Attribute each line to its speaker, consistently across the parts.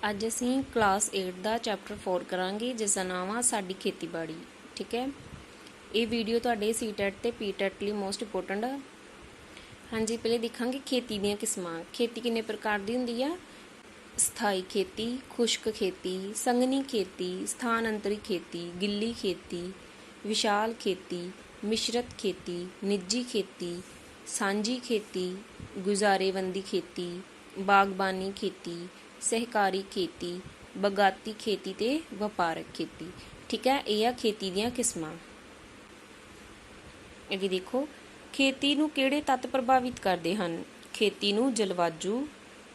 Speaker 1: ਅੱਜ ਅਸੀਂ ਕਲਾਸ 8 ਦਾ ਚੈਪਟਰ 4 ਕਰਾਂਗੇ ਜਿਸ ਦਾ ਨਾਮ ਆ ਸਾਡੀ ਖੇਤੀਬਾੜੀ। ਠੀਕ ਹੈ, ਇਹ ਵੀਡੀਓ ਤੁਹਾਡੇ ਸੀਟੈਟ ਤੇ ਪੀਟੈਟ ਲਈ ਮੋਸਟ ਇੰਪੋਰਟੈਂਟ ਆ। ਹਾਂਜੀ, ਪਹਿਲੇ ਦੇਖਾਂਗੇ ਖੇਤੀ ਦੀਆਂ ਕਿਸਮਾਂ। ਖੇਤੀ ਕਿੰਨੇ ਪ੍ਰਕਾਰ ਦੀ ਹੁੰਦੀ ਆ? ਸਥਾਈ ਖੇਤੀ, ਖੁਸ਼ਕ ਖੇਤੀ, ਸੰਘਣੀ ਖੇਤੀ, ਸਥਾਨਾਂਤਰੀ ਖੇਤੀ, ਗਿੱਲੀ ਖੇਤੀ, ਵਿਸ਼ਾਲ ਖੇਤੀ, ਮਿਸ਼ਰਤ ਖੇਤੀ, ਨਿੱਜੀ ਖੇਤੀ, ਸਾਂਝੀ ਖੇਤੀ, ਗੁਜ਼ਾਰੇਬੰਦੀ ਖੇਤੀ, ਬਾਗਬਾਨੀ ਖੇਤੀ, ਸਹਿਕਾਰੀ ਖੇਤੀ, ਬਗਾਤੀ ਖੇਤੀ ਤੇ ਵਪਾਰਕ ਖੇਤੀ। ਠੀਕ ਹੈ, ਇਹ ਆ ਖੇਤੀ ਦੀਆਂ ਕਿਸਮਾਂ। ਅੱਗੇ ਦੇਖੋ, ਖੇਤੀ ਨੂੰ ਕਿਹੜੇ ਤੱਤ ਪ੍ਰਭਾਵਿਤ ਕਰਦੇ ਹਨ? ਖੇਤੀ ਨੂੰ ਜਲਵਾਯੂ,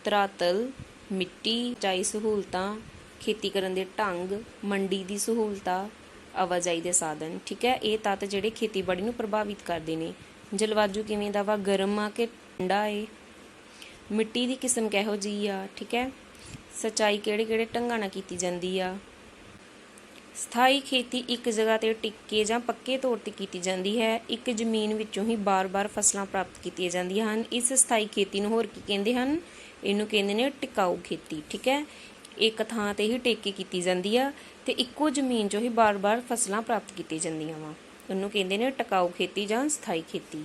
Speaker 1: ਧਰਾਤਲ, ਮਿੱਟੀ, ਸਿੰਚਾਈ ਸਹੂਲਤਾਂ, ਖੇਤੀ ਕਰਨ ਦੇ ਢੰਗ, ਮੰਡੀ ਦੀ ਸਹੂਲਤਾਂ, ਆਵਾਜਾਈ ਦੇ ਸਾਧਨ। ਠੀਕ ਹੈ, ਇਹ ਤੱਤ ਜਿਹੜੇ ਖੇਤੀਬਾੜੀ ਨੂੰ ਪ੍ਰਭਾਵਿਤ ਕਰਦੇ ਨੇ। ਜਲਵਾਯੂ ਕਿਵੇਂ ਦਾ ਵਾ? ਗਰਮ ਆ ਕਿ ਠੰਡਾ ਏ? ਮਿੱਟੀ ਦੀ ਕਿਸਮ ਕਿਹੋ ਜਿਹੀ ਆ? ਠੀਕ ਹੈ, ਸਿੰਚਾਈ ਕਿਹੜੇ ਢੰਗਾਂ ਨਾਲ ਕੀਤੀ ਜਾਂਦੀ ਆ? ਸਥਾਈ ਖੇਤੀ ਇੱਕ ਜਗ੍ਹਾ ਤੇ ਟਿੱਕੇ ਜਾਂ ਪੱਕੇ ਤੌਰ ਤੇ ਕੀਤੀ ਜਾਂਦੀ ਹੈ। ਇੱਕ ਜ਼ਮੀਨ ਵਿੱਚੋਂ ਹੀ ਬਾਰ-ਬਾਰ ਫਸਲਾਂ ਪ੍ਰਾਪਤ ਕੀਤੀਆਂ ਜਾਂਦੀਆਂ ਹਨ। ਇਸ ਸਥਾਈ ਖੇਤੀ ਨੂੰ ਹੋਰ ਕੀ ਕਹਿੰਦੇ ਹਨ? ਇਹਨੂੰ ਕਹਿੰਦੇ ਨੇ ਟਿਕਾਊ ਖੇਤੀ। ਠੀਕ ਹੈ, ਇੱਕ ਥਾਂ ਤੇ ਹੀ ਟੇਕੇ ਕੀਤੀ ਜਾਂਦੀ ਆ ਤੇ ਇੱਕੋ ਜ਼ਮੀਨ ਚੋਂ ਹੀ ਬਾਰ-ਬਾਰ ਫਸਲਾਂ ਪ੍ਰਾਪਤ ਕੀਤੀਆਂ ਜਾਂਦੀਆਂ ਵਾ। ਉਹਨੂੰ ਕਹਿੰਦੇ ਨੇ ਟਿਕਾਊ ਖੇਤੀ ਜਾਂ ਸਥਾਈ ਖੇਤੀ।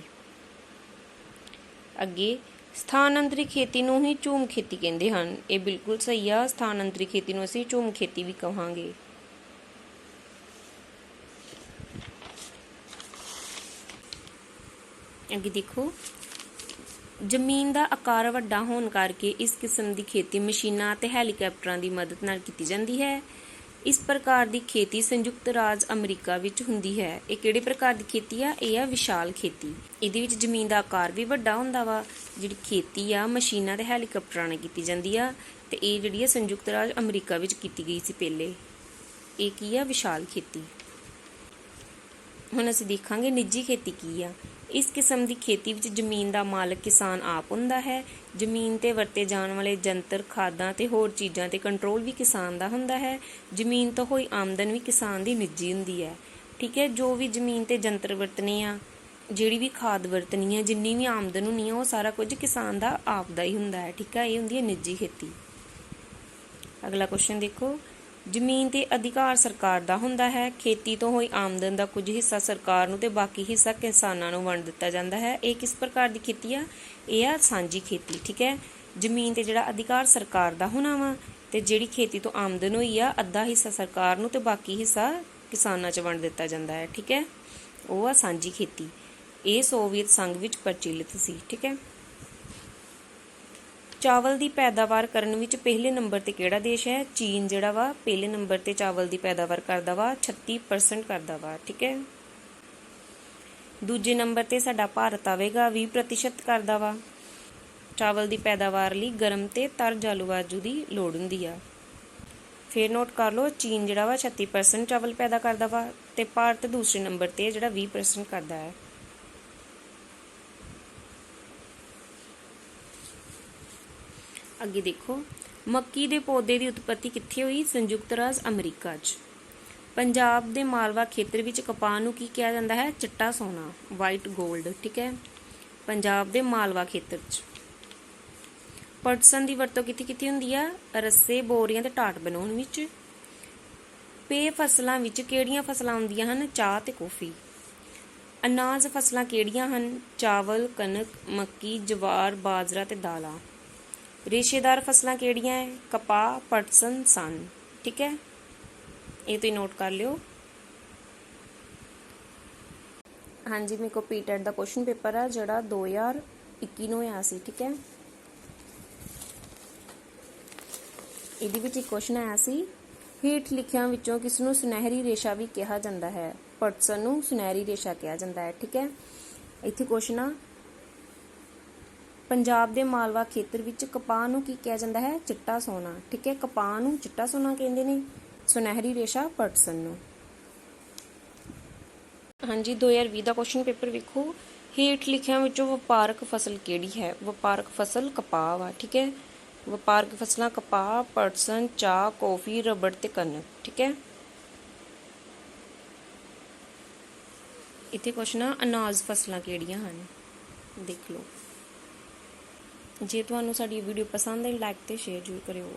Speaker 1: ਅੱਗੇ, ਸਥਾਨਾਂਤਰੀ ਖੇਤੀ ਨੂੰ ਹੀ ਝੂਮ ਖੇਤੀ ਕਹਿੰਦੇ ਹਨ। ਇਹ ਬਿਲਕੁਲ ਸਹੀ ਆ, ਸਥਾਨਾਂਤਰੀ ਖੇਤੀ ਨੂੰ ਅਸੀਂ ਝੂਮ ਖੇਤੀ ਵੀ ਕਹਾਂਗੇ। ਅੱਗੇ ਦੇਖੋ, ਜ਼ਮੀਨ ਦਾ ਆਕਾਰ ਵੱਡਾ ਹੋਣ ਕਰਕੇ ਇਸ ਕਿਸਮ ਦੀ ਖੇਤੀ ਮਸ਼ੀਨਾਂ ਅਤੇ ਹੈਲੀਕਾਪਟਰਾਂ ਦੀ ਮਦਦ ਨਾਲ ਕੀਤੀ ਜਾਂਦੀ ਹੈ। ਇਸ ਪ੍ਰਕਾਰ ਦੀ ਖੇਤੀ ਸੰਯੁਕਤ ਰਾਜ ਅਮਰੀਕਾ ਵਿੱਚ ਹੁੰਦੀ ਹੈ। ਇਹ ਕਿਹੜੇ ਪ੍ਰਕਾਰ ਦੀ ਖੇਤੀ ਆ? ਇਹ ਆ ਵਿਸ਼ਾਲ ਖੇਤੀ। ਇਹਦੇ ਵਿੱਚ ਜ਼ਮੀਨ ਦਾ ਆਕਾਰ ਵੀ ਵੱਡਾ ਹੁੰਦਾ ਵਾ। ਜਿਹੜੀ ਖੇਤੀ ਆ ਮਸ਼ੀਨਾਂ ਤੇ ਹੈਲੀਕਾਪਟਰਾਂ ਨਾਲ ਕੀਤੀ ਜਾਂਦੀ ਆ ਤੇ ਇਹ ਜਿਹੜੀ ਆ ਸੰਯੁਕਤ ਰਾਜ ਅਮਰੀਕਾ ਵਿੱਚ ਕੀਤੀ ਗਈ ਸੀ ਪਹਿਲੇ। ਇਹ ਕੀ ਆ? ਵਿਸ਼ਾਲ ਖੇਤੀ। ਹੁਣ ਅਸੀਂ ਦੇਖਾਂਗੇ ਨਿੱਜੀ ਖੇਤੀ ਕੀ ਆ। ਇਸ ਕਿਸਮ ਦੀ ਖੇਤੀ ਵਿੱਚ ਜ਼ਮੀਨ ਦਾ ਮਾਲਕ ਕਿਸਾਨ ਆਪ ਹੁੰਦਾ ਹੈ। ਜ਼ਮੀਨ ਤੇ ਵਰਤੇ ਜਾਣ ਵਾਲੇ ਜੰਤਰ, ਖਾਦਾਂ ਤੇ ਹੋਰ ਚੀਜ਼ਾਂ ਤੇ ਕੰਟਰੋਲ ਵੀ ਕਿਸਾਨ ਦਾ ਹੁੰਦਾ ਹੈ। ਜ਼ਮੀਨ ਤੋਂ ਹੋਈ ਆਮਦਨ ਵੀ ਕਿਸਾਨ ਦੀ ਨਿੱਜੀ ਹੁੰਦੀ ਹੈ। ਠੀਕ ਹੈ, ਜੋ ਵੀ ਜ਼ਮੀਨ ਤੇ ਜੰਤਰ ਵਰਤਣੇ ਆ, ਜਿਹੜੀ ਵੀ ਖਾਦ ਵਰਤਣੀ ਆ, ਜਿੰਨੀ ਵੀ ਆਮਦਨ ਹੋਣੀ ਆ, ਉਹ ਸਾਰਾ ਕੁਝ ਕਿਸਾਨ ਦਾ ਆਪ ਦਾ ਹੀ ਹੁੰਦਾ ਹੈ। ਠੀਕ ਹੈ, ਇਹ ਹੁੰਦੀ ਹੈ ਨਿੱਜੀ ਖੇਤੀ। ਅਗਲਾ ਕੁਐਸਚਨ ਦੇਖੋ, ਜ਼ਮੀਨ ਤੇ ਅਧਿਕਾਰ ਸਰਕਾਰ ਦਾ ਹੁੰਦਾ ਹੈ। ਖੇਤੀ ਤੋਂ ਹੋਈ ਆਮਦਨ ਦਾ ਕੁਝ ਹਿੱਸਾ ਸਰਕਾਰ ਨੂੰ ਤੇ ਬਾਕੀ ਹਿੱਸਾ ਕਿਸਾਨਾਂ ਨੂੰ ਵੰਡ ਦਿੱਤਾ ਜਾਂਦਾ ਹੈ। ਇਹ ਕਿਸ ਪ੍ਰਕਾਰ ਦੀ ਖੇਤੀ ਆ? ਇਹ ਆ ਸਾਂਝੀ ਖੇਤੀ। ਠੀਕ ਹੈ, ਜ਼ਮੀਨ ਤੇ ਜਿਹੜਾ ਅਧਿਕਾਰ ਸਰਕਾਰ ਦਾ ਹੋਣਾ ਵਾ ਤੇ ਜਿਹੜੀ ਖੇਤੀ ਤੋਂ ਆਮਦਨ ਹੋਈ ਆ, ਅੱਧਾ ਹਿੱਸਾ ਸਰਕਾਰ ਨੂੰ ਤੇ ਬਾਕੀ ਹਿੱਸਾ ਕਿਸਾਨਾਂ 'ਚ ਵੰਡ ਦਿੱਤਾ ਜਾਂਦਾ ਹੈ। ਠੀਕ ਹੈ, ਉਹ ਆ ਸਾਂਝੀ ਖੇਤੀ। ਇਹ ਸੋਵੀਅਤ ਸੰਘ ਵਿੱਚ ਪ੍ਰਚਲਿਤ ਸੀ। ਠੀਕ ਹੈ, ਚਾਵਲ ਦੀ ਪੈਦਾਵਾਰ ਕਰਨ ਵਿੱਚ ਪਹਿਲੇ ਨੰਬਰ ਤੇ ਕਿਹੜਾ ਦੇਸ਼ ਹੈ? ਚੀਨ ਜਿਹੜਾ ਵਾ ਪਹਿਲੇ ਨੰਬਰ ਤੇ ਚਾਵਲ ਦੀ ਪੈਦਾਵਾਰ ਕਰਦਾ ਵਾ, 36% ਕਰਦਾ ਵਾ। ਠੀਕ ਹੈ, ਦੂਜੇ ਨੰਬਰ ਤੇ ਸਾਡਾ ਭਾਰਤ ਆਵੇਗਾ, 20% ਕਰਦਾ ਵਾ। ਚਾਵਲ ਦੀ ਪੈਦਾਵਾਰ ਲਈ ਗਰਮ ਤੇ ਤਰ ਜਲਵਾਯੂ ਦੀ ਲੋੜ ਹੁੰਦੀ ਆ। ਫਿਰ ਨੋਟ ਕਰ ਲਓ, ਚੀਨ ਜਿਹੜਾ ਵਾ 36% ਚਾਵਲ ਪੈਦਾ ਕਰਦਾ ਵਾ ਤੇ ਭਾਰਤ ਦੂਸਰੇ ਨੰਬਰ ਤੇ ਜਿਹੜਾ 20% ਕਰਦਾ ਹੈ। ਅੱਗੇ ਦੇਖੋ, ਮੱਕੀ ਦੇ ਪੌਦੇ ਦੀ ਉਤਪਤੀ ਕਿੱਥੇ ਹੋਈ? ਸੰਯੁਕਤ ਰਾਜ ਅਮਰੀਕਾ 'ਚ। ਪੰਜਾਬ ਦੇ ਮਾਲਵਾ ਖੇਤਰ ਵਿੱਚ ਕਪਾਹ ਨੂੰ ਕੀ ਕਿਹਾ ਜਾਂਦਾ ਹੈ? ਚਿੱਟਾ ਸੋਨਾ, ਵਾਈਟ ਗੋਲਡ। ਠੀਕ ਹੈ, ਪੰਜਾਬ ਦੇ ਮਾਲਵਾ ਖੇਤਰ 'ਚ। ਪਟਸਨ ਦੀ ਵਰਤੋਂ ਕਿੱਥੇ ਹੁੰਦੀ ਆ? ਰੱਸੇ, ਬੋਰੀਆਂ ਤੇ ਟਾਟ ਬਣਾਉਣ ਵਿੱਚ। ਪੇ ਫਸਲਾਂ ਵਿੱਚ ਕਿਹੜੀਆਂ ਫਸਲਾਂ ਆਉਂਦੀਆਂ ਹਨ? ਚਾਹ ਤੇ ਕੌਫੀ। ਅਨਾਜ ਫਸਲਾਂ ਕਿਹੜੀਆਂ ਹਨ? ਚਾਵਲ, ਕਣਕ, ਮੱਕੀ, ਜਵਾਰ, ਬਾਜਰਾ ਤੇ ਦਾਲਾਂ। ਰੇਸ਼ੇਦਾਰ ਫਸਲਾਂ ਕਿਹੜੀਆਂ ਹੈ? ਕਪਾਹ, ਪਟਸਨ, ਸਣ। ਠੀਕ ਹੈ, ਇਹ ਤੁਸੀਂ ਨੋਟ ਕਰ ਲਿਓ। ਹਾਂਜੀ, ਮੇਰੇ ਕੋਲ ਪੀਟੈਟ ਦਾ ਕੁਐਸਚਨ ਪੇਪਰ ਆ ਜਿਹੜਾ 2021 ਨੂੰ ਆਇਆ ਸੀ। ਠੀਕ ਹੈ, ਇਹਦੇ ਵਿੱਚ ਇੱਕ ਕੁਐਸਚਨ ਆਇਆ ਸੀ, ਹੇਠ ਲਿਖਿਆਂ ਵਿੱਚੋਂ ਕਿਸ ਨੂੰ ਸੁਨਹਿਰੀ ਰੇਸ਼ਾ ਵੀ ਕਿਹਾ ਜਾਂਦਾ ਹੈ? ਪਟਸਨ ਨੂੰ ਸੁਨਹਿਰੀ ਰੇਸ਼ਾ ਕਿਹਾ ਜਾਂਦਾ ਹੈ। ਠੀਕ ਹੈ, ਇੱਥੇ ਕੁਐਸਚਨ ਆ, ਪੰਜਾਬ ਦੇ ਮਾਲਵਾ ਖੇਤਰ ਵਿੱਚ ਕਪਾਹ ਨੂੰ ਕੀ ਕਿਹਾ ਜਾਂਦਾ ਹੈ? ਚਿੱਟਾ ਸੋਨਾ। ਠੀਕ ਹੈ, ਕਪਾਹ ਨੂੰ ਚਿੱਟਾ ਸੋਨਾ ਕਹਿੰਦੇ ਨੇ, ਸੁਨਹਿਰੀ ਰੇਸ਼ਾ ਪਟਸਨ ਨੂੰ। ਹਾਂਜੀ, 2020 ਦਾ ਕੁਐਸਚਨ ਪੇਪਰ ਵੇਖੋ, ਹੇਠ ਲਿਖਿਆਂ ਵਿੱਚੋਂ ਵਪਾਰਕ ਫਸਲ ਕਿਹੜੀ ਹੈ? ਵਪਾਰਕ ਫਸਲ ਕਪਾਹ ਵਾ। ਠੀਕ ਹੈ, ਵਪਾਰਕ ਫਸਲਾਂ ਕਪਾਹ, ਪਟਸਨ, ਚਾਹ, ਕੌਫੀ, ਰਬੜ ਤੇ ਕਣਕ। ਠੀਕ ਹੈ, ਇੱਥੇ ਕੁਐਸਚਨ ਆ, ਅਨਾਜ ਫਸਲਾਂ ਕਿਹੜੀਆਂ ਹਨ? ਦੇਖ ਲਓ। ਜੇ ਤੁਹਾਨੂੰ ਸਾਡੀ ਵੀਡੀਓ ਪਸੰਦ ਆਈ, ਲਾਈਕ ਤੇ ਸ਼ੇਅਰ ਜ਼ਰੂਰ ਕਰਿਓ।